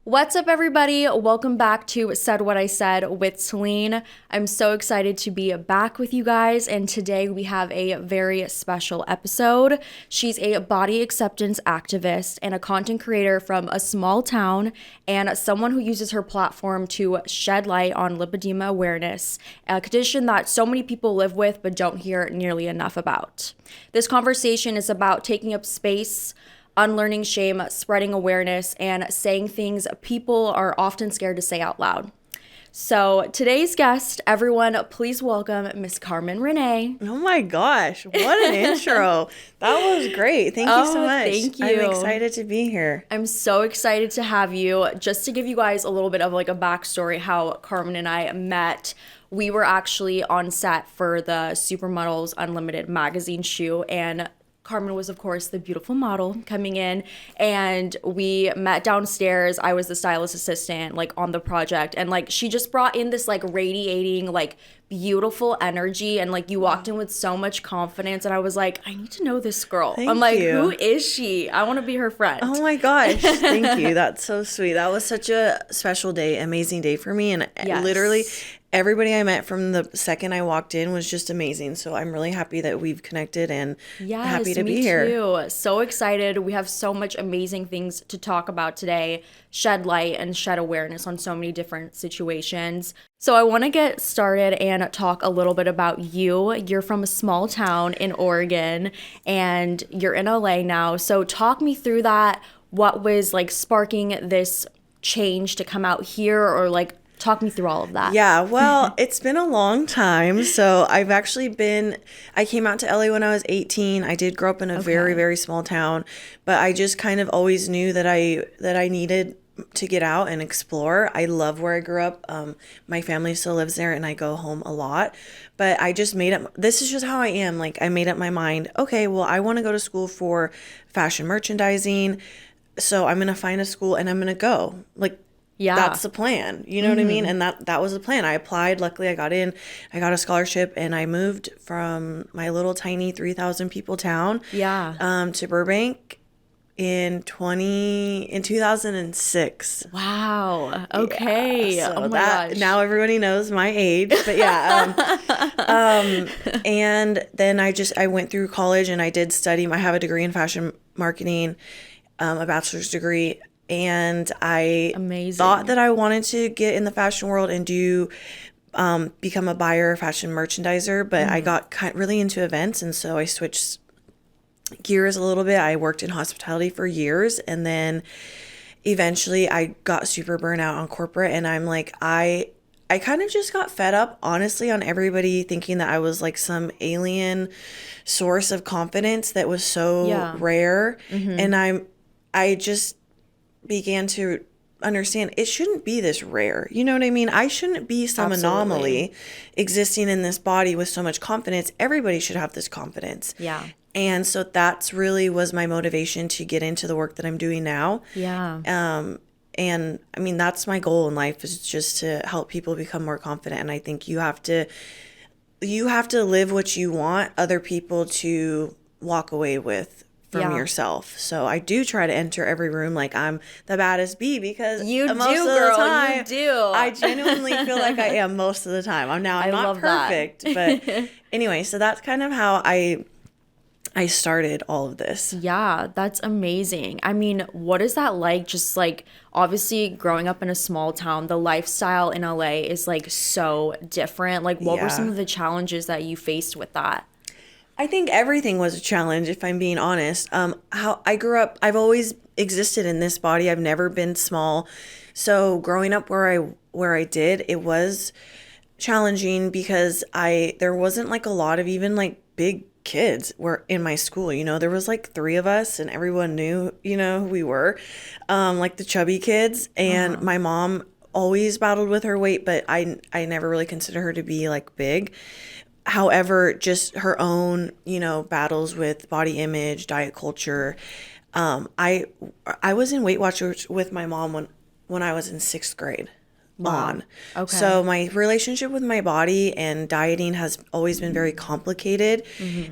What's up, everybody? Welcome back to Said What I Said with Talin. I'm so excited to be back with you guys, and today we have a very special episode. She's a body acceptance activist and a content creator from a small town, and someone who uses her platform to shed light on lipedema awareness, a condition that so many people live with but don't hear nearly enough about. This conversation is about taking up space, unlearning shame, spreading awareness, and saying things people are often scared to say out loud. So today's guest, everyone, please welcome Miss Carmen Rene. Oh my gosh, what an intro. That was great. Thank you so much. Thank you. I'm excited to be here. I'm so excited to have you. Just to give you guys a little bit of like a backstory how Carmen and I met. We were actually on set for the Supermodels Unlimited magazine shoot, and Carmen was, of course, the beautiful model coming in, and we met downstairs. I was the stylist assistant, like, on the project, and, like, she just brought in this, like, radiating, like, beautiful energy, and, like, you walked in with so much confidence, and I was like, I need to know this girl. Thank I'm like, you. Who is she? I want to be her friend. Oh my gosh, thank you. That's so sweet. That was such a special day, amazing day for me, and Yes. literally everybody I met from the second I walked in was just amazing. So I'm really happy that we've connected and happy to be here. Too. So excited. We have so much amazing things to talk about today, shed light and shed awareness on so many different situations. So I want to get started and talk a little bit about you. You're from a small town in Oregon and you're in LA now. So talk me through that. What was like sparking this change to come out here, or like talk me through all of that. Yeah, well, it's been a long time. So I came out to LA when I was 18. I did grow up in a very, very small town, but I just kind of always knew that I needed to get out and explore. I love where I grew up. My family still lives there and I go home a lot, but I just this is just how I am. Like, I made up my mind, okay, well, I want to go to school for fashion merchandising. So I'm going to find a school and I'm going to go. Like, yeah, that's the plan. You know what I mean? And that was the plan. I applied. Luckily, I got in. I got a scholarship, and I moved from my little tiny 3,000 people town, to Burbank in 2006. Wow. Okay. Yeah, so oh my gosh. Now everybody knows my age. But yeah. And then I went through college and I did study. I have a degree in fashion marketing, a bachelor's degree. And I thought that I wanted to get in the fashion world and become a buyer, fashion merchandiser, but I got really into events, and so I switched gears a little bit. I worked in hospitality for years, and then eventually I got super burnt out on corporate, and I'm like, I kind of just got fed up, honestly, on everybody thinking that I was like some alien source of confidence that was so rare, and I just began to understand it shouldn't be this rare. You know what I mean? I shouldn't be some anomaly existing in this body with so much confidence. Everybody should have this confidence. Yeah. And so that's really was my motivation to get into the work that I'm doing now. Yeah. And I mean, that's my goal in life, is just to help people become more confident. And I think you have to live what you want other people to walk away with from yourself. So I do try to enter every room like I'm the baddest bee, because most of the time, you do. I genuinely feel like I am most of the time. I'm not perfect, but anyway, so that's kind of how I started all of this. Yeah, that's amazing. I mean, what is that like? Just like, obviously growing up in a small town, the lifestyle in LA is like so different. Like, what were some of the challenges that you faced with that? I think everything was a challenge, if I'm being honest. How I grew up, I've always existed in this body. I've never been small. So growing up where I did, it was challenging because there wasn't like a lot of even like big kids were in my school. You know, there was like 3 of us and everyone knew, you know, who we were, like the chubby kids. And my mom always battled with her weight, but I never really considered her to be like big. However, just her own, you know, battles with body image, diet culture. I was in Weight Watchers with my mom when I was in 6th grade. Wow. Okay. So my relationship with my body and dieting has always been very complicated.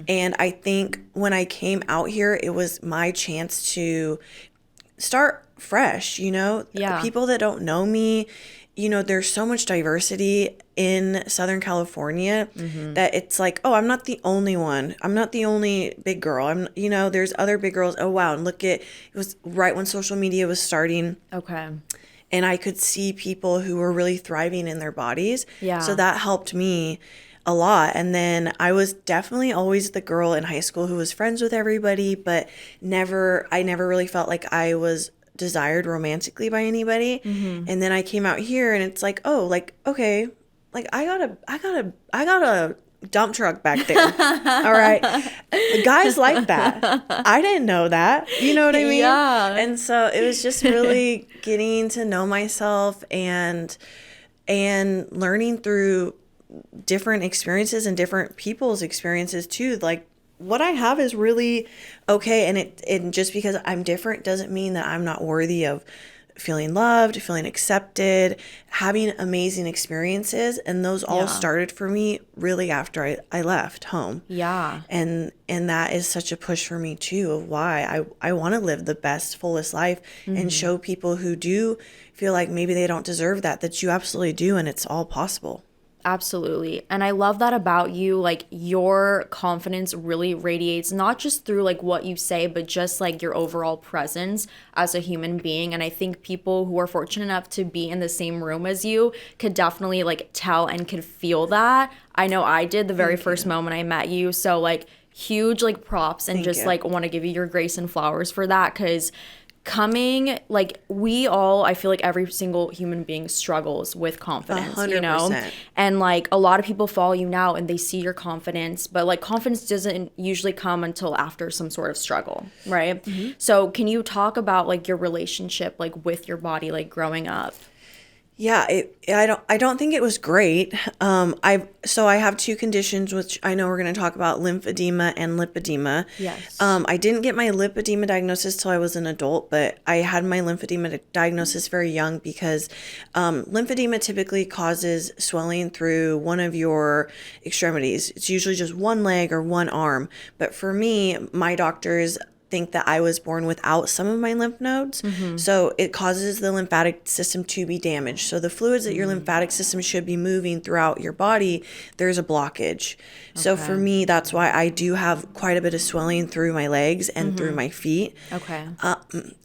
And I think when I came out here, it was my chance to start fresh, you know? Yeah. People that don't know me, you know, there's so much diversity in Southern California that it's like, oh, I'm not the only one. I'm not the only big girl. You know, there's other big girls. Oh, wow. And it was right when social media was starting. Okay. And I could see people who were really thriving in their bodies. Yeah. So that helped me a lot. And then I was definitely always the girl in high school who was friends with everybody, but I never really felt like I was desired romantically by anybody. And then I came out here and it's like, oh, like, okay, like I got a dump truck back there. All right. The guys like that. I didn't know that. You know what I mean? Yeah. And so it was just really getting to know myself and learning through different experiences and different people's experiences too. Like what I have is really okay. And just because I'm different doesn't mean that I'm not worthy of feeling loved, feeling accepted, having amazing experiences. And those all started for me really after I left home. Yeah. And that is such a push for me too, of why I want to live the best, fullest life and show people who do feel like maybe they don't deserve that you absolutely do. And it's all possible. Absolutely. And I love that about you. Like your confidence really radiates not just through like what you say, but just like your overall presence as a human being. And I think people who are fortunate enough to be in the same room as you could definitely like tell and could feel that. I know I did the very first moment I met you. So like huge like props and just like want to give you your grace and flowers for that, because coming, like we all, I feel like every single human being struggles with confidence, 100%. you know, and like a lot of people follow you now and they see your confidence, but like confidence doesn't usually come until after some sort of struggle, right? So can you talk about like your relationship like with your body, like growing up? Yeah, I don't think it was great. I have two conditions, which I know we're going to talk about: lymphedema and lipedema. Yes. I didn't get my lipedema diagnosis till I was an adult, but I had my lymphedema diagnosis very young because lymphedema typically causes swelling through one of your extremities. It's usually just one leg or one arm. But for me, my doctors think that I was born without some of my lymph nodes. So it causes the lymphatic system to be damaged. So the fluids that your lymphatic system should be moving throughout your body, there's a blockage. So for me, that's why I do have quite a bit of swelling through my legs and through my feet. Okay.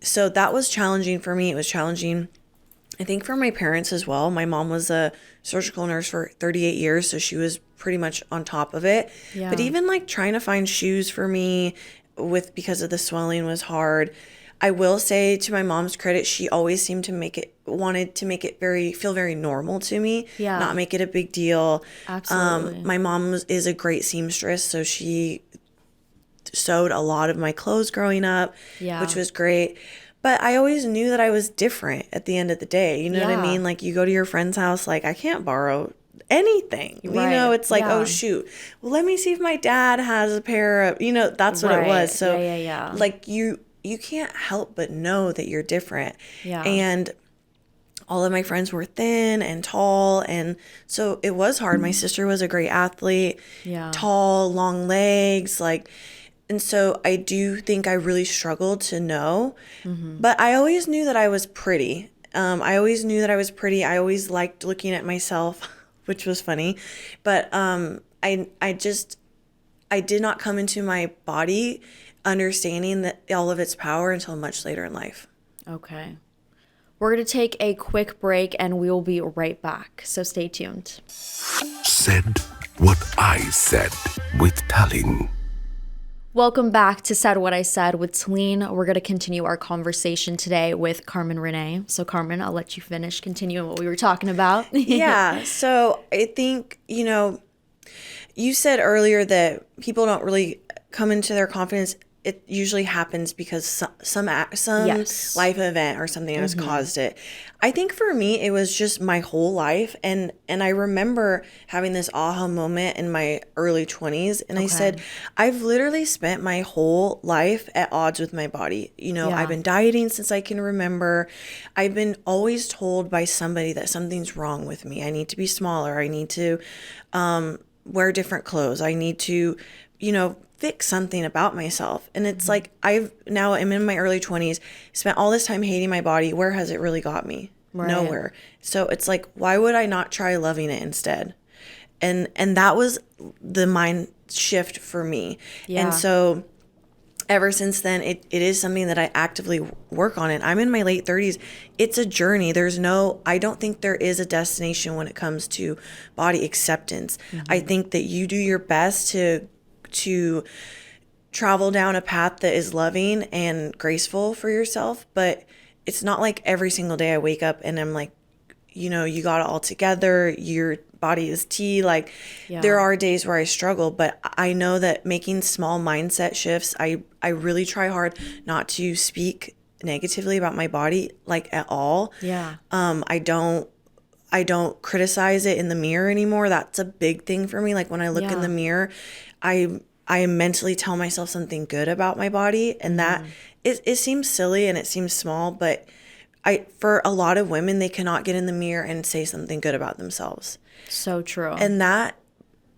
So that was challenging for me. It was challenging, I think, for my parents as well. My mom was a surgical nurse for 38 years, so she was pretty much on top of it. Yeah. But even like trying to find shoes for me because of the swelling was hard. I will say, to my mom's credit, she always seemed to wanted to make it feel very normal to me, not make it a big deal. Absolutely. My mom is a great seamstress, so she sewed a lot of my clothes growing up, which was great. But I always knew that I was different at the end of the day. You know what I mean? Like you go to your friend's house, like I can't borrow anything. You know, it's like, oh shoot, well, let me see if my dad has a pair of, you know, that's what it was. So like you can't help but know that you're different. And all of my friends were thin and tall, and so it was hard. My sister was a great athlete, tall, long legs, like, and so I do think I really struggled to know, but I always knew that I was pretty. I always knew that I was pretty. I always liked looking at myself, which was funny. But I did not come into my body understanding that all of its power until much later in life. Okay. We're going to take a quick break and we will be right back. So stay tuned. Said what I said with Talin. Welcome back to Said What I Said with Talin. We're going to continue our conversation today with Carmen Rene. So Carmen, I'll let you finish continuing what we were talking about. Yeah. So I think, you know, you said earlier that people don't really come into their confidence. It usually happens because some life event or something has caused it. I think for me, it was just my whole life. And I remember having this aha moment in my early 20s. And I said, I've literally spent my whole life at odds with my body. You know, I've been dieting since I can remember. I've been always told by somebody that something's wrong with me. I need to be smaller. I need to wear different clothes. I need to, you know, fix something about myself. And it's like, I'm in my early 20s, spent all this time hating my body. Where has it really got me? Right. Nowhere. So it's like, why would I not try loving it instead? And that was the mind shift for me. Yeah. And so ever since then, it is something that I actively work on. And I'm in my late 30s. It's a journey. I don't think there is a destination when it comes to body acceptance. I think that you do your best to travel down a path that is loving and graceful for yourself. But it's not like every single day I wake up and I'm like, you got it all together. Your body is tea. Like, there are days where I struggle, but I know that making small mindset shifts, I really try hard not to speak negatively about my body, like, at all. Yeah. I don't criticize it in the mirror anymore. That's a big thing for me. Like, when I look in the mirror, I mentally tell myself something good about my body, and that it seems silly and it seems small, but for a lot of women, they cannot get in the mirror and say something good about themselves. So true. And that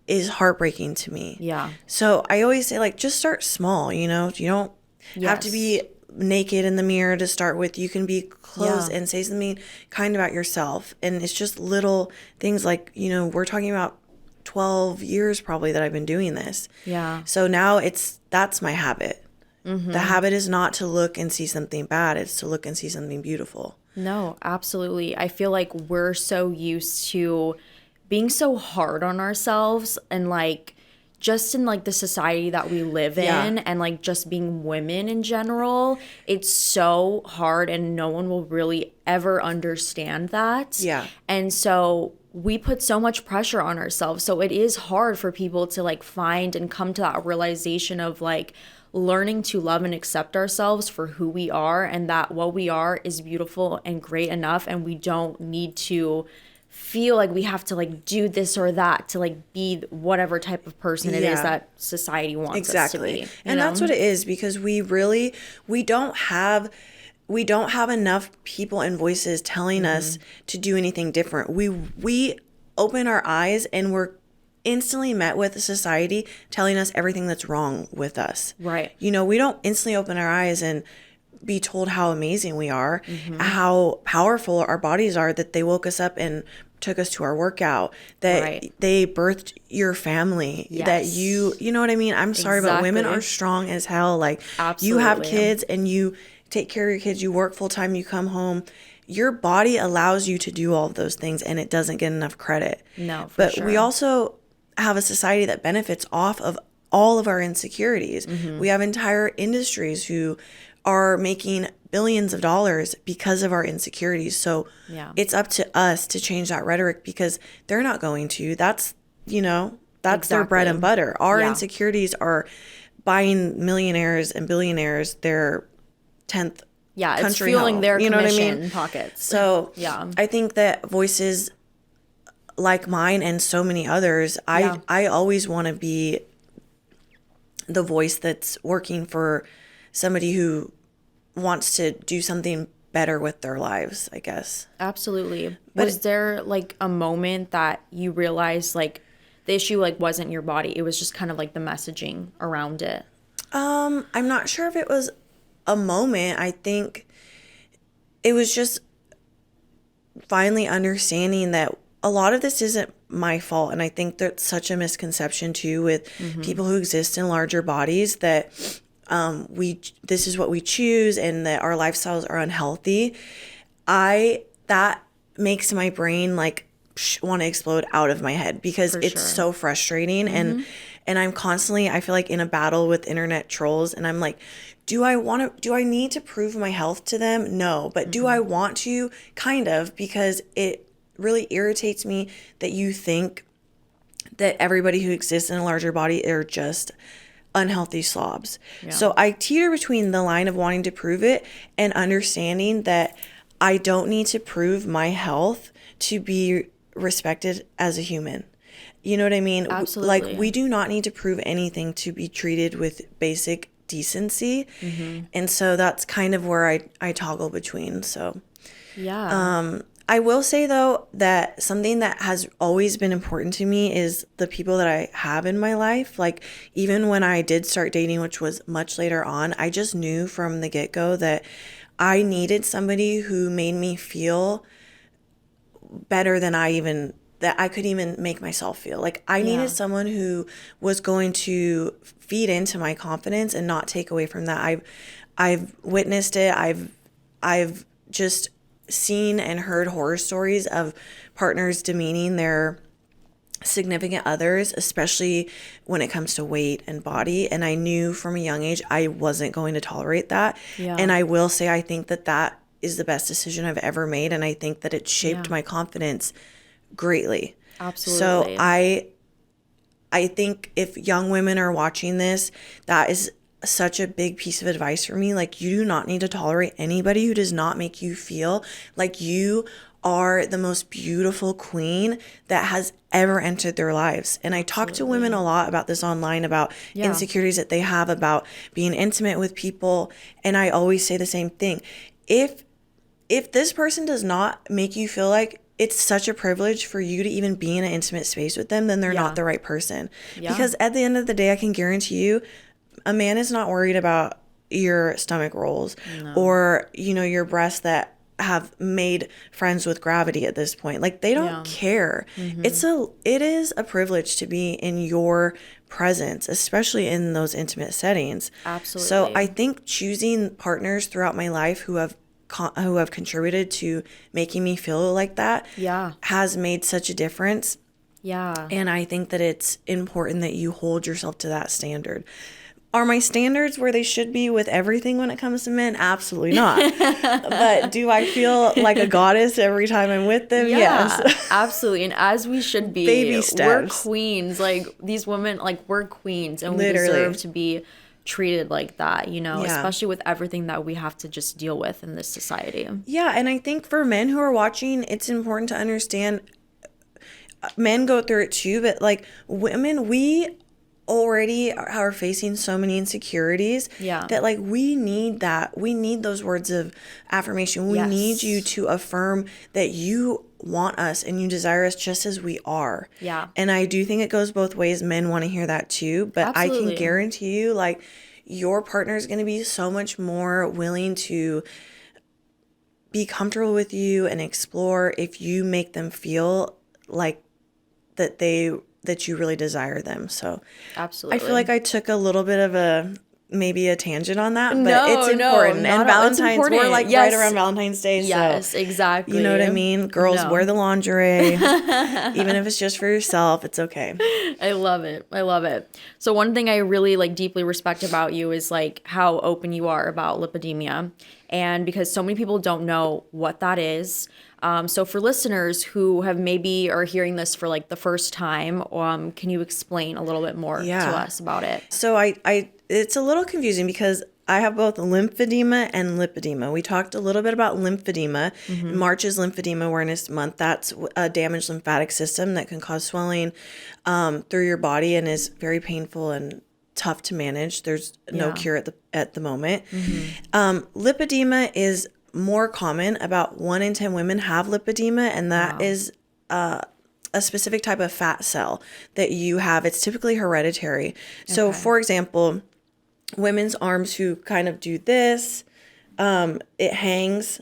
is heartbreaking to me. Yeah. So I always say, like, just start small, you don't have to be naked in the mirror to start with. You can be close and say something kind about yourself. And it's just little things like, we're talking about 12 years probably that I've been doing this. Yeah. So now that's my habit. The habit is not to look and see something bad. It's to look and see something beautiful. No, absolutely. I feel like we're so used to being so hard on ourselves, and like just in like the society that we live in, and like just being women in general, it's so hard, and no one will really ever understand that. Yeah. And so we put so much pressure on ourselves. So it is hard for people to like find and come to that realization of like learning to love and accept ourselves for who we are, and that what we are is beautiful and great enough, and we don't need to feel like we have to like do this or that to like be whatever type of person it is that society wants us to be. And that's what it is, because we don't have enough people and voices telling us to do anything different. We open our eyes and we're instantly met with a society telling us everything that's wrong with us. Right. We don't instantly open our eyes and be told how amazing we are, how powerful our bodies are, that they woke us up and took us to our workout, that they birthed your family, that you know what I mean? I'm sorry, but women are strong as hell. Like, you have kids and you take care of your kids, you work full time, you come home. Your body allows you to do all of those things, and it doesn't get enough credit. No, for sure. But we also have a society that benefits off of all of our insecurities. We have entire industries who are making billions of dollars because of our insecurities. So it's up to us to change that rhetoric, because they're not going to. That's their bread and butter. Our insecurities are buying millionaires and billionaires their 10th it's fueling home. Their commission pockets. So I think that voices like mine and so many others, I always want to be the voice that's working for somebody who wants to do something better with their lives, I guess. Absolutely. But was there like a moment that you realized like the issue like wasn't your body, it was just kind of like the messaging around it? I'm not sure if it was a moment. I think it was just finally understanding that a lot of this isn't my fault. And I think that's such a misconception too with people who exist in larger bodies, that this is what we choose and that our lifestyles are unhealthy. That makes my brain like want to explode out of my head, because it's so frustrating. And I'm constantly, I feel like, in a battle with internet trolls, and I'm like, do I need to prove my health to them? No. But do I want to? Kind of, because it really irritates me that you think that everybody who exists in a larger body are just unhealthy slobs. Yeah. So I teeter between the line of wanting to prove it and understanding that I don't need to prove my health to be respected as a human. You know what I mean? Absolutely. Like, we do not need to prove anything to be treated with basic decency. And so that's kind of where I toggle between. So I will say though that something that has always been important to me is the people that I have in my life. Like even when I did start dating, which was much later on, I just knew from the get-go that I needed somebody who made me feel better than that I could even make myself feel. Like I needed someone who was going to feed into my confidence and not take away from that. I've witnessed it. I've just seen and heard horror stories of partners demeaning their significant others, especially when it comes to weight and body. And I knew from a young age I wasn't going to tolerate that. Yeah. And I will say I think that is the best decision I've ever made. And I think that it shaped my confidence greatly. Absolutely. So I think if young women are watching this, that is such a big piece of advice for me. Like, you do not need to tolerate anybody who does not make you feel like you are the most beautiful queen that has ever entered their lives. And I talk to women a lot about this online, about insecurities that they have about being intimate with people. And I always say the same thing. If this person does not make you feel like it's such a privilege for you to even be in an intimate space with them, then they're not the right person. Because at the end of the day, I can guarantee you, a man is not worried about your stomach rolls or, your breasts that have made friends with gravity at this point. Like, they don't care. Mm-hmm. It is a privilege to be in your presence, especially in those intimate settings. Absolutely. So I think choosing partners throughout my life who have contributed to making me feel like that has made such a difference. Yeah. And I think that it's important that you hold yourself to that standard. Are my standards where they should be with everything when it comes to men? Absolutely not. But do I feel like a goddess every time I'm with them? Yeah, yes. Absolutely. And as we should be. Baby steps. We're queens. Like, these women, like, we're queens. And Literally. We deserve to be treated like that, especially with everything that we have to just deal with in this society. Yeah. And I think for men who are watching, it's important to understand men go through it too. But like women, we already are facing so many insecurities that like we need those words of affirmation. We need you to affirm that you want us and you desire us just as we are. And I do think it goes both ways. Men want to hear that too, but Absolutely. I can guarantee you, like, your partner is going to be so much more willing to be comfortable with you and explore if you make them feel like that you really desire them. So Absolutely. I feel like I took a little bit of maybe a tangent on that, but it's important. And Valentine's, we're like right around Valentine's Day. Yes, so exactly. You know what I mean? Girls, wear the lingerie. Even if it's just for yourself, it's okay. I love it. I love it. So one thing I really like deeply respect about you is like how open you are about lipedema. And because so many people don't know what that is. So for listeners who have maybe are hearing this for like the first time, can you explain a little bit more to us about it? So it's a little confusing because I have both lymphedema and lipedema. We talked a little bit about lymphedema. Mm-hmm. March is Lymphedema Awareness Month. That's a damaged lymphatic system that can cause swelling through your body and is very painful and tough to manage. There's no cure at the moment. Mm-hmm. Lipedema is more common. About 1 in 10 women have lipedema, and that is a specific type of fat cell that you have. It's typically hereditary. So for example, women's arms who kind of do this, it hangs,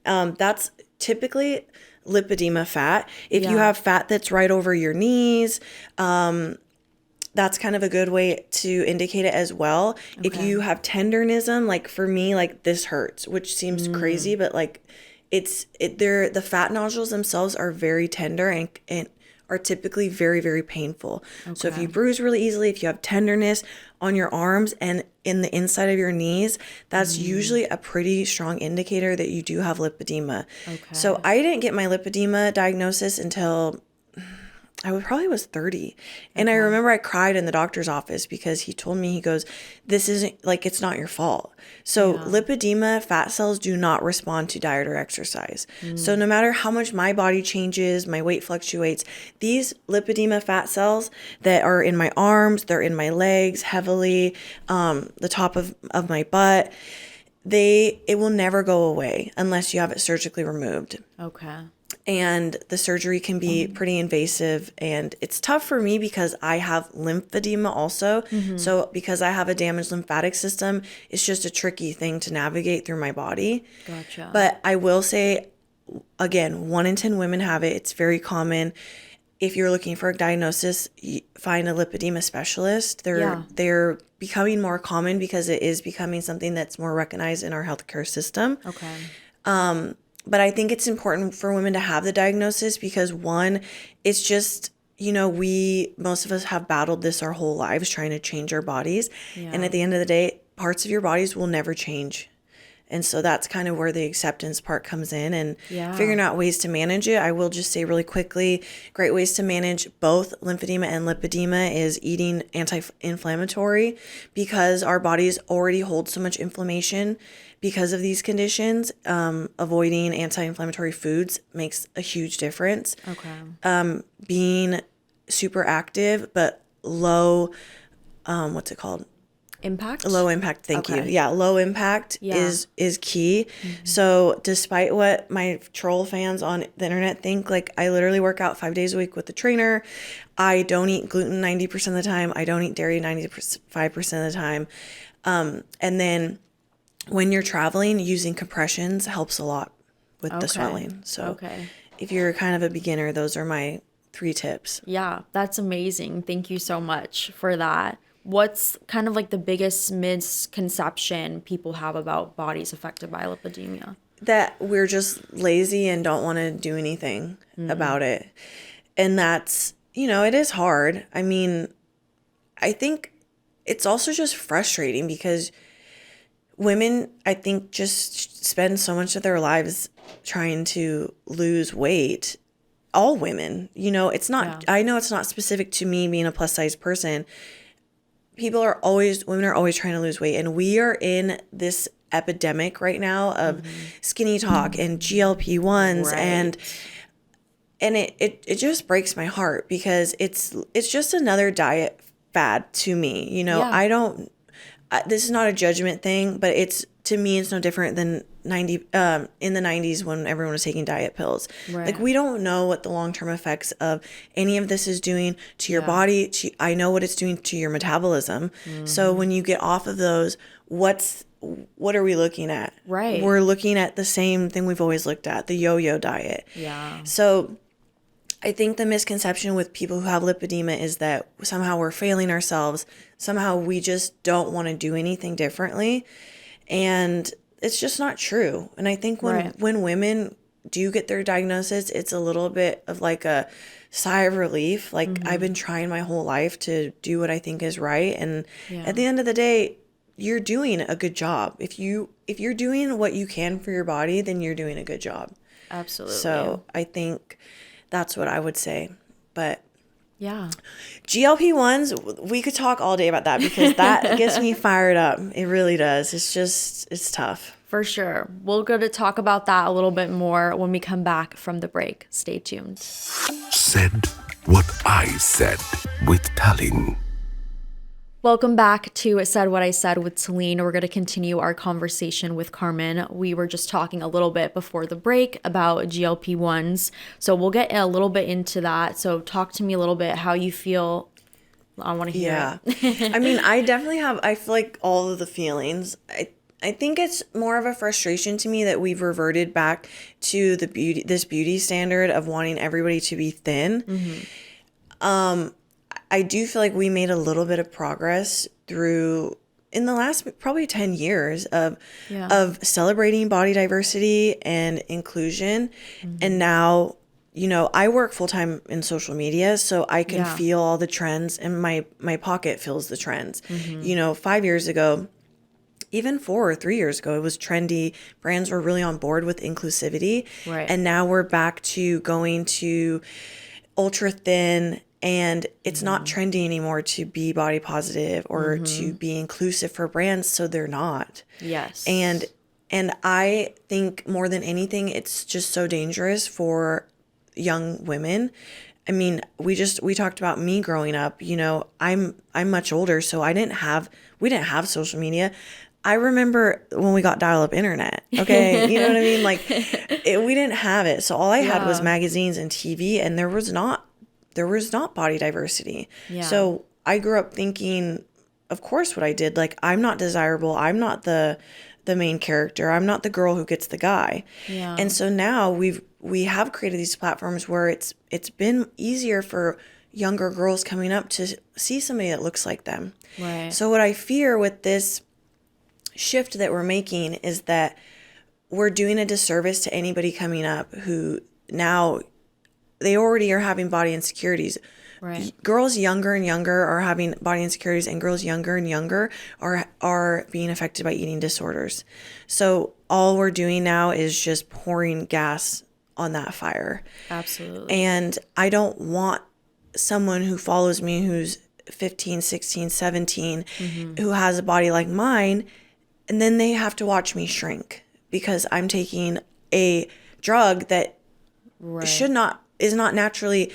that's typically lipedema fat. If you have fat that's right over your knees, that's kind of a good way to indicate it as well. Okay. If you have tendernism, like for me, like this hurts, which seems crazy, but like the fat nodules themselves are very tender and are typically very, very painful. Okay. So if you bruise really easily, if you have tenderness on your arms and in the inside of your knees, that's usually a pretty strong indicator that you do have lipedema. Okay. So I didn't get my lipedema diagnosis until I probably was 30. And I remember I cried in the doctor's office because he told me, he goes, this isn't like, it's not your fault. So lipedema, fat cells do not respond to diet or exercise. So no matter how much my body changes, my weight fluctuates, these lipedema fat cells that are in my arms, they're in my legs heavily, the top of my butt, it will never go away unless you have it surgically removed. Okay. and the surgery can be pretty invasive, and it's tough for me because I have lymphedema also. So because I have a damaged lymphatic system, it's just a tricky thing to navigate through my body. Gotcha. But I will say, again, 1 in 10 women have it. It's very common. If you're looking for a diagnosis, find a lipedema specialist. They're becoming more common because it is becoming something that's more recognized in our healthcare system. Okay. But I think it's important for women to have the diagnosis because, one, it's just, most of us have battled this our whole lives trying to change our bodies. Yeah. And at the end of the day, parts of your bodies will never change. And so that's kind of where the acceptance part comes in, and figuring out ways to manage it. I will just say really quickly, great ways to manage both lymphedema and lipedema is eating anti-inflammatory, because our bodies already hold so much inflammation because of these conditions. Avoiding anti-inflammatory foods makes a huge difference. Okay. Being super active but low, what's it called? Impact? Low impact, thank you. Yeah, low impact is key. So despite what my troll fans on the internet think, like, I literally work out 5 days a week with the trainer. I don't eat gluten 90% of the time. I don't eat dairy 95% of the time. And then when you're traveling, using compressions helps a lot with the swelling. So if you're kind of a beginner, those are my 3 tips. Yeah, that's amazing. Thank you so much for that. What's kind of like the biggest misconception people have about bodies affected by lipedema? That we're just lazy and don't want to do anything about it. And that's, it is hard. I mean, I think it's also just frustrating because women, I think, just spend so much of their lives trying to lose weight. All women, it's not, I know it's not specific to me being a plus size person. Women are always trying to lose weight. And we are in this epidemic right now of skinny talk and GLP-1s. Right. And it just breaks my heart because it's just another diet fad to me. This is not a judgment thing, but to me, it's no different than in the 90s when everyone was taking diet pills. Right. Like, we don't know what the long-term effects of any of this is doing to your body. I know what it's doing to your metabolism. So when you get off of those, what are we looking at? Right. We're looking at the same thing we've always looked at, the yo-yo diet. Yeah. So I think the misconception with people who have lipedema is that somehow we're failing ourselves. Somehow we just don't want to do anything differently. And it's just not true. And I think when women do get their diagnosis, it's a little bit of like a sigh of relief. Like, I've been trying my whole life to do what I think is right. And at the end of the day, you're doing a good job. If you're doing what you can for your body, then you're doing a good job. Absolutely. So I think that's what I would say. But yeah, GLP-1s, we could talk all day about that because that gets me fired up. It really does. It's tough. For sure. We'll go to talk about that a little bit more when we come back from the break. Stay tuned. Said what I said with Talin. Welcome back to Said What I Said with Talin. We're going to continue our conversation with Carmen. We were just talking a little bit before the break about GLP-1s. So we'll get a little bit into that. So talk to me a little bit how you feel. I want to hear it. I mean, I feel like all of the feelings. I think it's more of a frustration to me that we've reverted back to this beauty standard of wanting everybody to be thin. I do feel like we made a little bit of progress in the last probably 10 years of celebrating body diversity and inclusion. And now, I work full time in social media, so I can feel all the trends, and my pocket feels the trends. 5 years ago, even 4 or 3 years ago, it was trendy. Brands were really on board with inclusivity. Right. And now we're back to going to ultra thin. And it's not trendy anymore to be body positive or to be inclusive for brands, so they're not. Yes. And I think more than anything, it's just so dangerous for young women. I mean, we talked about me growing up. I'm much older, so we didn't have social media. I remember when we got dial-up internet, okay? You know what I mean? Like, we didn't have it. So all I had was magazines and TV, and there was not body diversity. Yeah. So I grew up thinking, of course, what I did, like, I'm not desirable. I'm not the main character. I'm not the girl who gets the guy. Yeah. And so now we have created these platforms where it's been easier for younger girls coming up to see somebody that looks like them. Right. So what I fear with this shift that we're making is that we're doing a disservice to anybody coming up who now they already are having body insecurities. Right. Girls younger and younger are having body insecurities, and girls younger and younger are being affected by eating disorders. So all we're doing now is just pouring gas on that fire. Absolutely. And I don't want someone who follows me who's 15, 16, 17, who has a body like mine, and then they have to watch me shrink because I'm taking a drug that would not naturally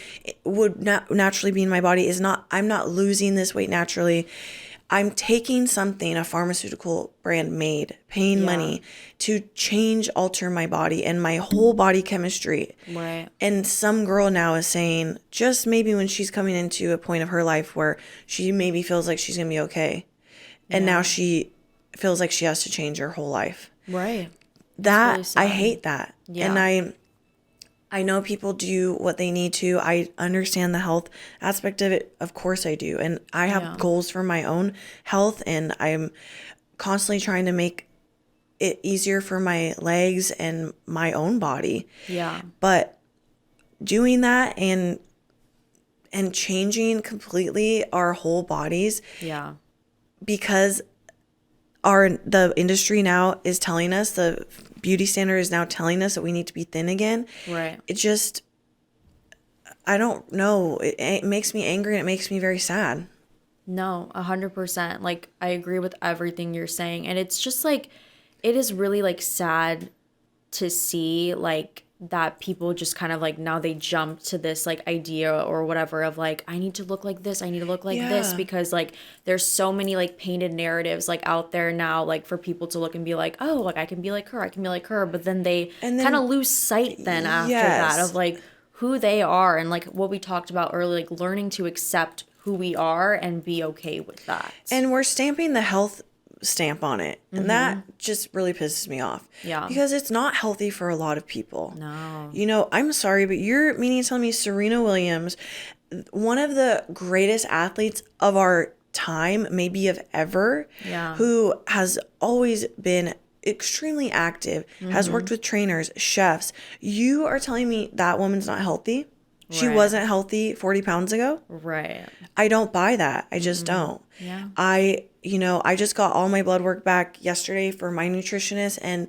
be in my body. I'm not losing this weight naturally. I'm taking something a pharmaceutical brand made, paying money to alter my body and my whole body chemistry. Right. And some girl now is saying, just maybe when she's coming into a point of her life where she maybe feels like she's going to be okay. And now she feels like she has to change her whole life. Right. That, really I hate that. Yeah. And I know people do what they need to. I understand the health aspect of it. Of course I do. And I have goals for my own health, and I'm constantly trying to make it easier for my legs and my own body. Yeah. But doing that and changing completely our whole bodies. Yeah. Because the industry now is telling us, the beauty standard is now telling us that we need to be thin again. Right. It just, I don't know. It makes me angry, and it makes me very sad. No, 100%. Like, I agree with everything you're saying. And it's just like, it is really like sad to see like that people just kind of like now they jump to this like idea or whatever of like, I need to look like this, I need to look like this, because like there's so many like painted narratives like out there now, like for people to look and be like, oh, like I can be like her, but then they kind of lose sight then after that of like who they are, and like what we talked about earlier, like learning to accept who we are and be okay with that. And we're stamping the health stamp on it, and that just really pisses me off. Yeah, because it's not healthy for a lot of people. No, you know, I'm sorry, but you're meaning to tell me Serena Williams, one of the greatest athletes of our time, maybe of ever, who has always been extremely active, has worked with trainers, chefs, you are telling me that woman's not healthy? She wasn't healthy 40 pounds ago? Right. I don't buy that. I just don't. Yeah. I just got all my blood work back yesterday for my nutritionist, and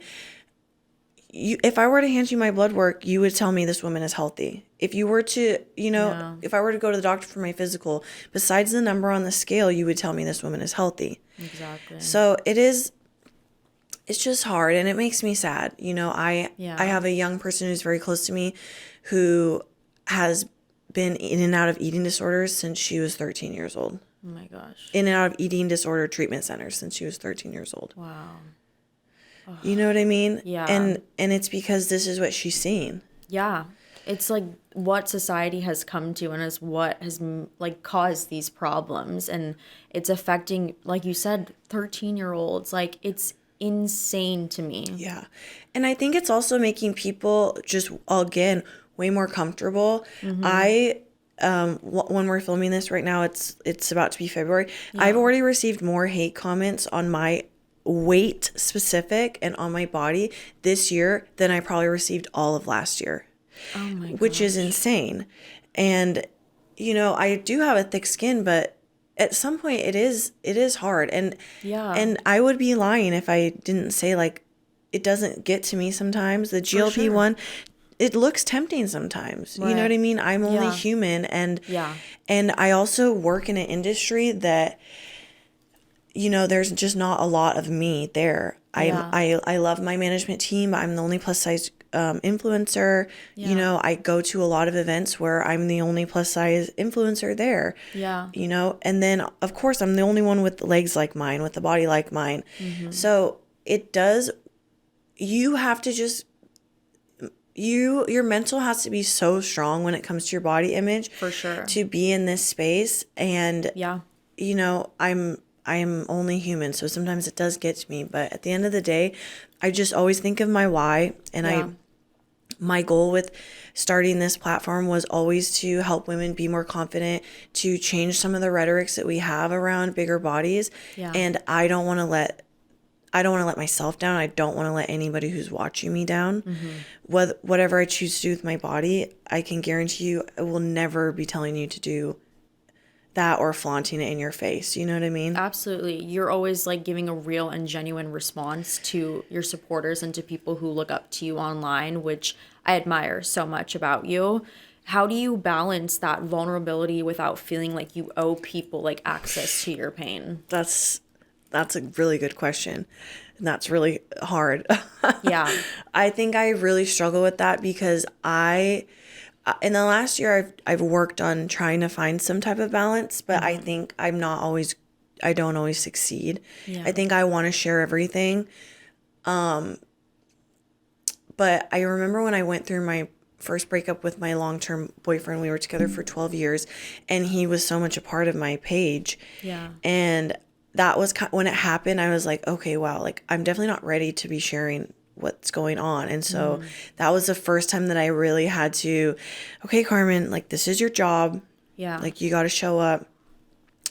if I were to hand you my blood work, you would tell me this woman is healthy. If you were to, if I were to go to the doctor for my physical, besides the number on the scale, you would tell me this woman is healthy. Exactly. So it's just hard, and it makes me sad. I have a young person who's very close to me who has been in and out of eating disorders since she was 13 years old. Oh my gosh. In and out of eating disorder treatment centers since she was 13 years old. Wow. Oh. You know what I mean? Yeah. And it's because this is what she's seeing. Yeah. It's like what society has come to, and is what has like caused these problems, and it's affecting, like you said, 13-year-olds. Like, it's insane to me. Yeah. And I think it's also making people just, again, way more comfortable. When we're filming this right now, it's about to be February. Yeah. I've already received more hate comments on my weight specific and on my body this year than I probably received all of last year. Oh my gosh. Which is insane. And I do have a thick skin, but at some point it is hard. And I would be lying if I didn't say like it doesn't get to me sometimes. The GLP-1, it looks tempting sometimes. Right. You know what I mean? I'm only human. And I also work in an industry that there's just not a lot of me there. Yeah. I love my management team. I'm the only plus size influencer. I go to a lot of events where I'm the only plus size influencer there. Yeah. And then of course I'm the only one with legs like mine, with the body like mine. So you have to just, your mental has to be so strong when it comes to your body image. For sure. To be in this space. And, I'm only human, so sometimes it does get to me. But at the end of the day, I just always think of my why. And my goal with starting this platform was always to help women be more confident, to change some of the rhetorics that we have around bigger bodies. Yeah. And I don't want to let myself down. I don't want to let anybody who's watching me down. Whatever I choose to do with my body, I can guarantee you I will never be telling you to do that or flaunting it in your face. You know what I mean? Absolutely. You're always like giving a real and genuine response to your supporters and to people who look up to you online, which I admire so much about you. How do you balance that vulnerability without feeling like you owe people like access to your pain? That's a really good question. And that's really hard. Yeah. I think I really struggle with that because in the last year, I've worked on trying to find some type of balance, but I think I don't always succeed. Yeah. I think I want to share everything. But I remember when I went through my first breakup with my long-term boyfriend, we were together for 12 years and he was so much a part of my page. Yeah. And that was when it happened, I was like, okay, wow, like I'm definitely not ready to be sharing what's going on. And so that was the first time that I really had to, okay, Carmen, like this is your job. Yeah. Like you got to show up.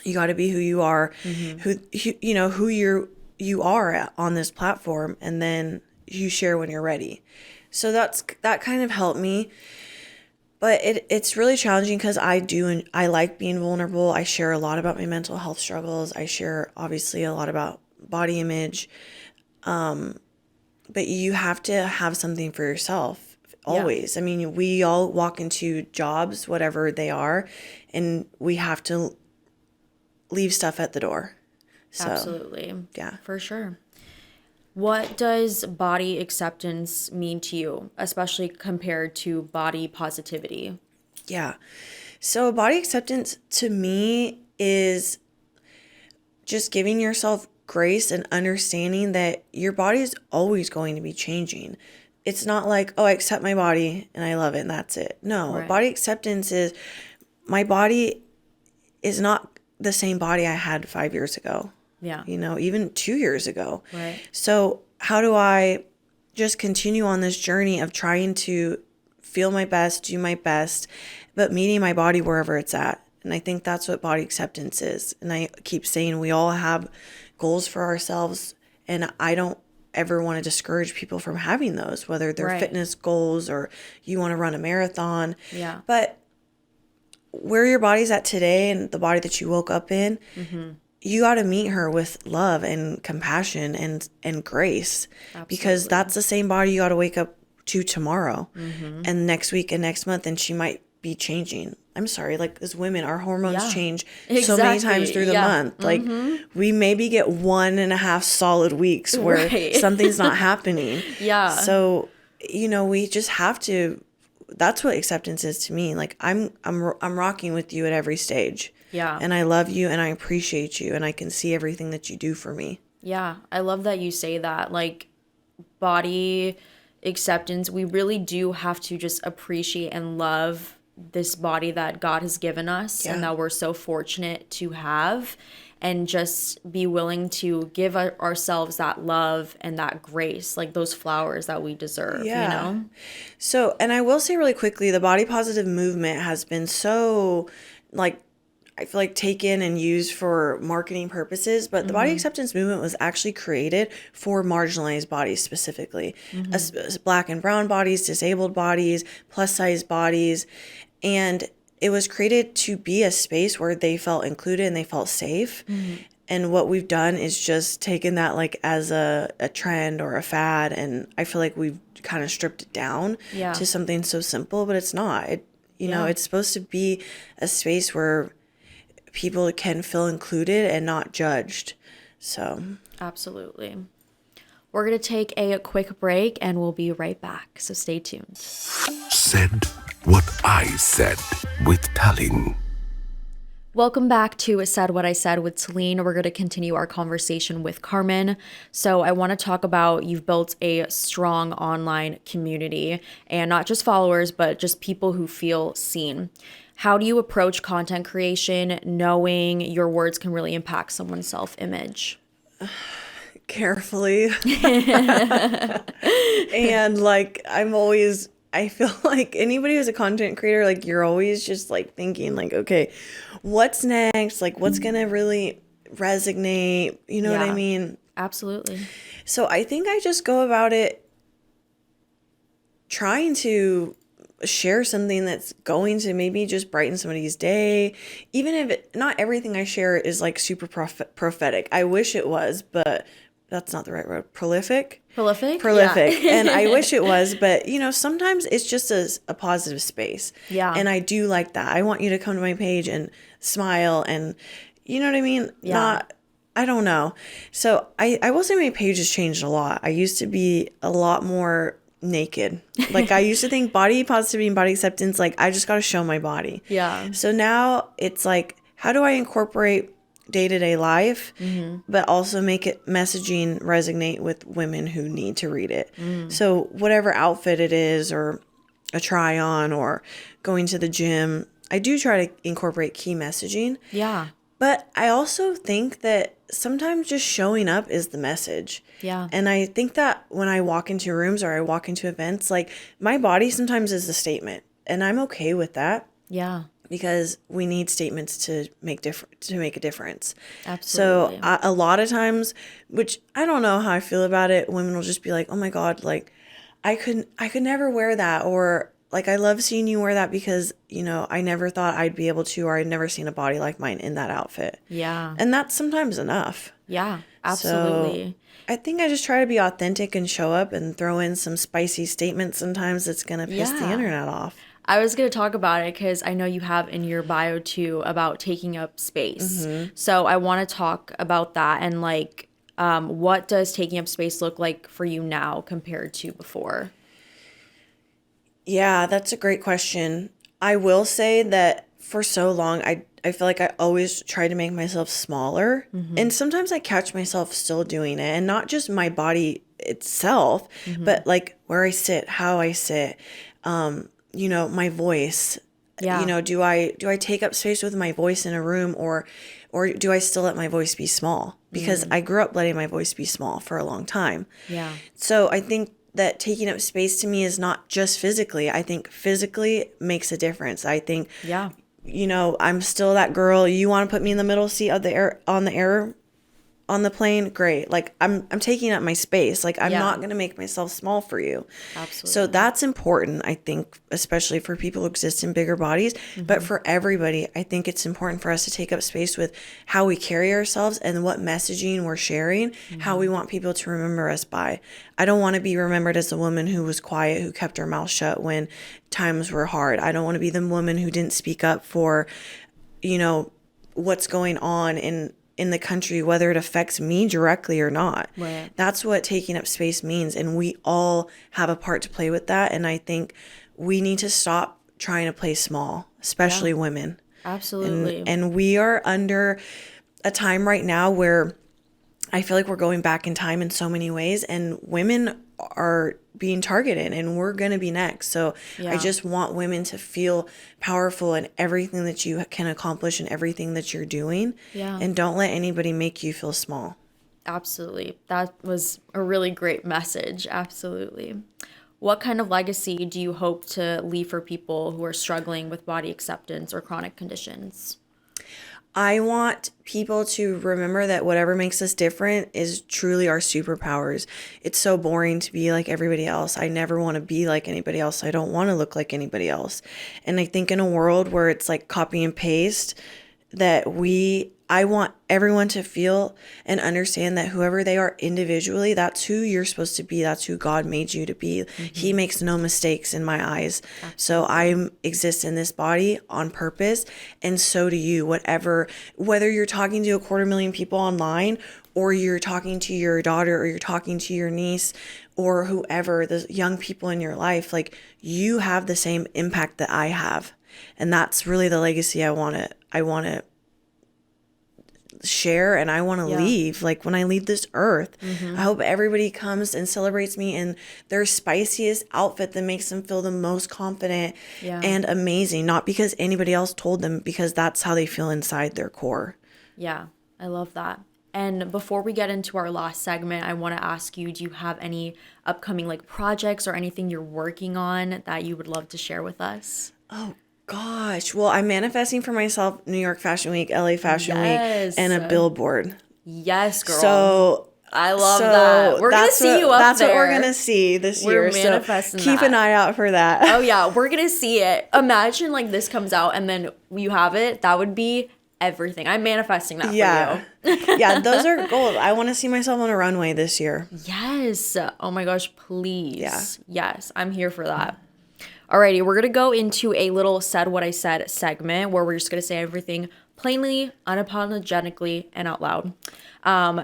You got to be who you are, who you are on this platform. And then you share when you're ready. So that kind of helped me. But it's really challenging because I like being vulnerable. I share a lot about my mental health struggles. I share obviously a lot about body image. But you have to have something for yourself always. Yeah. I mean, we all walk into jobs, whatever they are, and we have to leave stuff at the door. So, absolutely. Yeah. For sure. What does body acceptance mean to you, especially compared to body positivity? Yeah. So body acceptance to me is just giving yourself grace and understanding that your body is always going to be changing. It's not like, oh, I accept my body and I love it and that's it. No, right. Body acceptance is my body is not the same body I had 5 years ago. Yeah. Even 2 years ago. Right. So how do I just continue on this journey of trying to feel my best, do my best, but meeting my body wherever it's at? And I think that's what body acceptance is. And I keep saying we all have goals for ourselves. And I don't ever want to discourage people from having those, whether they're right. fitness goals or you want to run a marathon. Yeah. But where your body's at today and the body that you woke up in, you got to meet her with love and compassion and grace. Absolutely. Because that's the same body you got to wake up to tomorrow and next week and next month. And she might be changing. I'm sorry, like as women, our hormones change so many times through the month. Like we maybe get 1.5 solid weeks where something's not happening. Yeah. So, we just have to, that's what acceptance is to me. Like I'm rocking with you at every stage. Yeah. And I love you and I appreciate you and I can see everything that you do for me. Yeah. I love that you say that. Like body acceptance, we really do have to just appreciate and love this body that God has given us and that we're so fortunate to have, and just be willing to give ourselves that love and that grace, like those flowers that we deserve, So, and I will say really quickly, the body positive movement has been so I feel like taken and used for marketing purposes, but the body acceptance movement was actually created for marginalized bodies specifically, Black and brown bodies, disabled bodies, plus size bodies. And it was created to be a space where they felt included and they felt safe. And what we've done is just taken that like as a trend or a fad. And I feel like we've kind of stripped it down to something so simple, but it's not. It's supposed to be a space where people can feel included and not judged. So Absolutely. We're going to take a quick break and we'll be right back. So stay tuned. Said what I said with Talin. Welcome back to Said What I Said with Talin. We're going to continue our conversation with Carmen. So I want to talk about you've built a strong online community and not just followers, but just people who feel seen. How do you approach content creation knowing your words can really impact someone's self-image? carefully. And like I feel like anybody who's a content creator, like you're always just like thinking like, okay, what's next? Like what's gonna really resonate? You know what I mean? Absolutely. So I think I just go about it trying to share something that's going to maybe just brighten somebody's day, even if not everything I share is like super prophetic. I wish it was, but that's not the right word. Prolific. Yeah. And I wish it was, but sometimes it's just a positive space. Yeah. And I do like that. I want you to come to my page and smile and you know what I mean? Yeah. I don't know. So I will say my page has changed a lot. I used to be a lot more naked. Like I used to think body positivity and body acceptance, like I just got to show my body. Yeah. So now it's like, how do I incorporate day-to-day life, but also make it messaging resonate with women who need to read it? So whatever outfit it is, or a try on, or going to the gym, I do try to incorporate key messaging. Yeah. But I also think that sometimes just showing up is the message. Yeah. And I think that when I walk into rooms or I walk into events, like my body sometimes is the statement, and I'm okay with that. Yeah. Because we need statements to make a difference. Absolutely. So a lot of times, which I don't know how I feel about it, women will just be like, "Oh my God, like I could never wear that," or like, "I love seeing you wear that because I never thought I'd be able to, or I'd never seen a body like mine in that outfit." Yeah. And that's sometimes enough. Yeah. Absolutely. So I think I just try to be authentic and show up and throw in some spicy statements sometimes that's gonna piss the internet off. I was going to talk about it because I know you have in your bio too about taking up space. So I want to talk about that and like, what does taking up space look like for you now compared to before? Yeah, that's a great question. I will say that for so long, I feel like I always try to make myself smaller. And sometimes I catch myself still doing it, and not just my body itself, but like where I sit, how I sit, my voice. Yeah. Do I take up space with my voice in a room, or do I still let my voice be small? Because I grew up letting my voice be small for a long time. Yeah. So I think that taking up space to me is not just physically. I think physically makes a difference. I think, Yeah. I'm still that girl. You want to put me in the middle seat of on the plane? Great. Like I'm taking up my space. Like I'm not going to make myself small for you. Absolutely. So that's important, I think, especially for people who exist in bigger bodies, but for everybody, I think it's important for us to take up space with how we carry ourselves and what messaging we're sharing, how we want people to remember us by. I don't want to be remembered as the woman who was quiet, who kept her mouth shut when times were hard. I don't want to be the woman who didn't speak up for, what's going on in the country, whether it affects me directly or not. Right. That's what taking up space means. And we all have a part to play with that. And I think we need to stop trying to play small, especially women. Absolutely. And we are under a time right now where I feel like we're going back in time in so many ways, and women are being targeted, and we're going to be next. So I just want women to feel powerful in everything that you can accomplish and everything that you're doing. Yeah. And don't let anybody make you feel small. Absolutely. That was a really great message. Absolutely. What kind of legacy do you hope to leave for people who are struggling with body acceptance or chronic conditions? I want people to remember that whatever makes us different is truly our superpowers. It's so boring to be like everybody else. I never want to be like anybody else. I don't want to look like anybody else. And I think in a world where it's like copy and paste, that I want everyone to feel and understand that whoever they are individually, that's who you're supposed to be. That's who God made you to be. He makes no mistakes in my eyes. Absolutely. So I exist in this body on purpose, and so do you. Whether you're talking to 250,000 people online, or you're talking to your daughter, or you're talking to your niece, or whoever, the young people in your life, like, you have the same impact that I have. And that's really the legacy I want to share, and I want to leave. Like, when I leave this earth, I hope everybody comes and celebrates me in their spiciest outfit that makes them feel the most confident and amazing, not because anybody else told them, because that's how they feel inside their core. Yeah, I love that. And before we get into our last segment, I want to ask you, do you have any upcoming like projects or anything you're working on that you would love to share with us? Oh gosh. Well, I'm manifesting for myself New York Fashion Week, LA Fashion Week, and a billboard. Yes, girl. So I love that. We're going to see you up there. That's what we're going to see this year. We're manifesting so keep an eye out for that. Oh, yeah. We're going to see it. Imagine like this comes out and then you have it. That would be everything. I'm manifesting that for you. Yeah, those are goals. I want to see myself on a runway this year. Yes. Oh my gosh, please. Yeah. Yes, I'm here for that. Alrighty, we're going to go into a little said what I said segment where we're just going to say everything plainly, unapologetically, and out loud.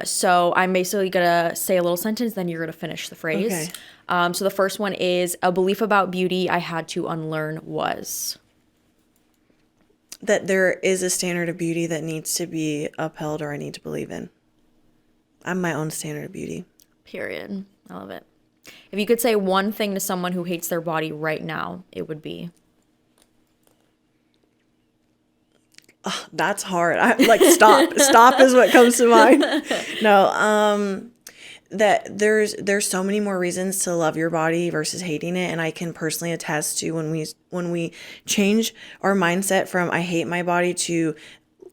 So I'm basically going to say a little sentence, then you're going to finish the phrase. Okay. So the first one is, a belief about beauty I had to unlearn was... that there is a standard of beauty that needs to be upheld, or I need to believe in. I'm my own standard of beauty. Period. I love it. If you could say one thing to someone who hates their body right now, it would be... Oh, that's hard. Stop is what comes to mind. No, that there's so many more reasons to love your body versus hating it, and I can personally attest to when we change our mindset from I hate my body to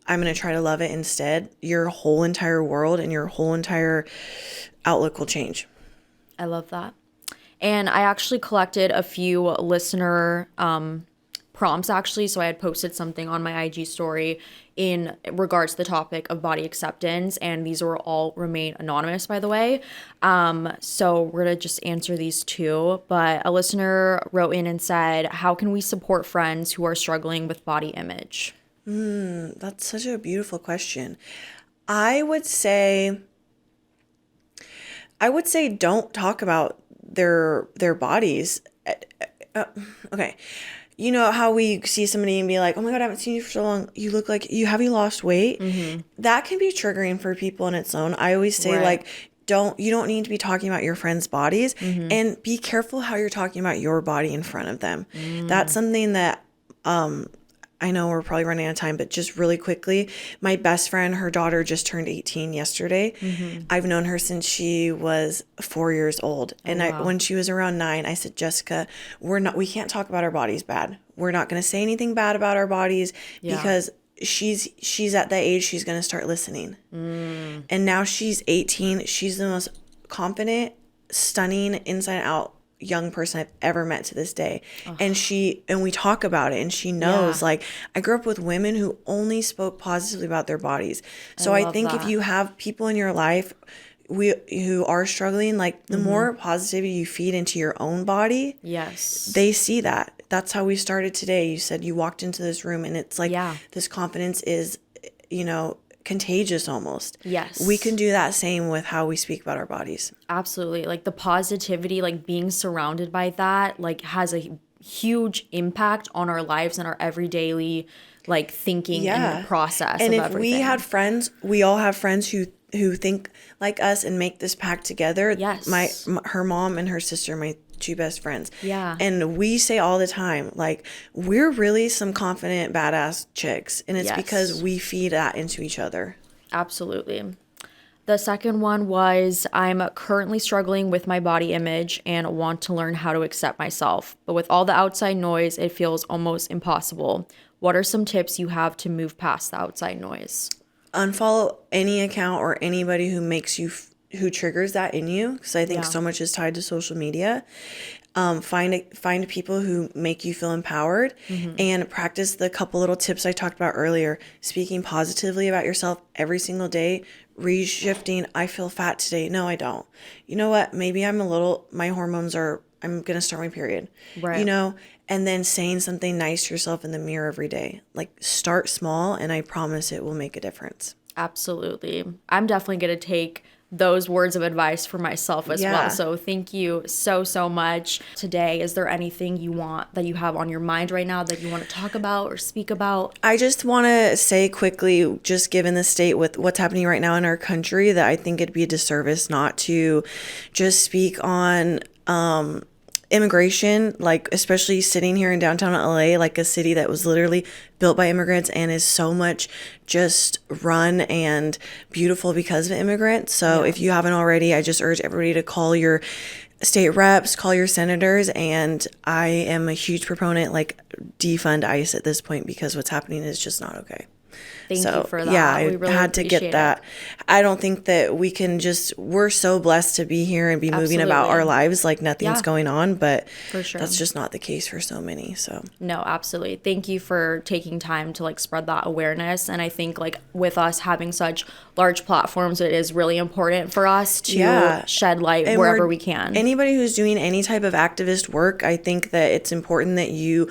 I'm going to try to love it instead, your whole entire world and your whole entire outlook will change. I love that. And I actually collected a few listener prompts actually. So I had posted something on my IG story in regards to the topic of body acceptance, and these will all remain anonymous, by the way. So we're going to just answer these two. But a listener wrote in and said, how can we support friends who are struggling with body image? That's such a beautiful question. I would say don't talk about their bodies. Okay. You know how we see somebody and be like, oh my God, I haven't seen you for so long. You look like you lost weight? Mm-hmm. That can be triggering for people in its own. I always say like, you don't need to be talking about your friends' bodies, and be careful how you're talking about your body in front of them. That's something that, I know we're probably running out of time, but just really quickly, my best friend, her daughter just turned 18 yesterday. I've known her since she was 4 years old. And when she was around 9, I said, Jessica, we can't talk about our bodies bad. We're not going to say anything bad about our bodies because she's at that age, she's going to start listening. And now she's 18. She's the most confident, stunning, inside out young person I've ever met to this day. And we talk about it, and she knows like I grew up with women who only spoke positively about their bodies. So I think if you have people in your life who are struggling, like the more positivity you feed into your own body, they see that. That's how we started today. You said you walked into this room and it's like this confidence is, contagious almost. Yes. We can do that same with how we speak about our bodies. Absolutely. Like the positivity, like being surrounded by that, like has a huge impact on our lives and our everyday like thinking and the process and of if everything. We had friends, we all have friends who think like us and make this pact together. Yes. Her mom and her sister, my two best friends. Yeah. And we say all the time, like, we're really some confident, badass chicks. And it's because we feed that into each other. Absolutely. The second one was, I'm currently struggling with my body image and want to learn how to accept myself. But with all the outside noise, it feels almost impossible. What are some tips you have to move past the outside noise? Unfollow any account or anybody who makes you who triggers that in you, because I think so much is tied to social media. Find people who make you feel empowered, and practice the couple little tips I talked about earlier. Speaking positively about yourself every single day, reshifting, I feel fat today. No, I don't. You know what? Maybe I'm going to start my period, Right. and then saying something nice to yourself in the mirror every day. Like, start small, and I promise it will make a difference. Absolutely. I'm definitely going to take those words of advice for myself as well. So thank you so, so much. Today, is there anything that you have on your mind right now that you want to talk about or speak about? I just want to say quickly, just given the state with what's happening right now in our country, that I think it'd be a disservice not to just speak on immigration, like especially sitting here in downtown LA, like a city that was literally built by immigrants and is so much just run and beautiful because of immigrants. So if you haven't already, I just urge everybody to call your state reps, call your senators, and I am a huge proponent, like, defund ICE at this point, because what's happening is just not okay. Thank you for that. Yeah, I we really had to get that. I don't think that we can we're so blessed to be here and be moving about our lives like nothing's going on, but for sure, that's just not the case for so many. So no, absolutely. Thank you for taking time to like spread that awareness. And I think like with us having such large platforms, it is really important for us to shed light wherever we can. Anybody who's doing any type of activist work, I think that it's important that you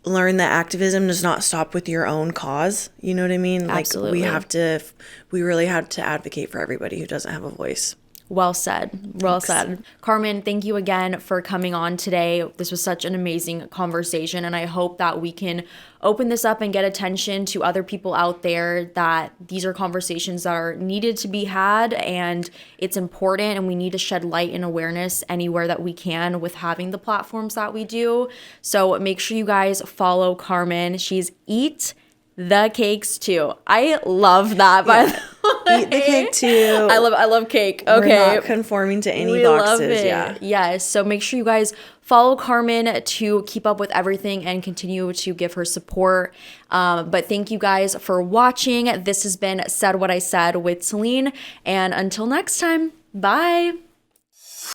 learn that activism does not stop with your own cause. You know what I mean? Absolutely. Like we really have to advocate for everybody who doesn't have a voice. Well said. Well said. Carmen, thank you again for coming on today. This was such an amazing conversation, and I hope that we can open this up and get attention to other people out there, that these are conversations that are needed to be had, and it's important, and we need to shed light and awareness anywhere that we can with having the platforms that we do. So make sure you guys follow Carmen. She's Eat the Cakes too. I love that, by the way. Eat the cake too. I love cake. Okay. We're not conforming to any boxes. Love it. Yeah. Yes. So make sure you guys follow Carmen to keep up with everything and continue to give her support. But thank you guys for watching. This has been Said What I Said with Talin. And until next time, bye.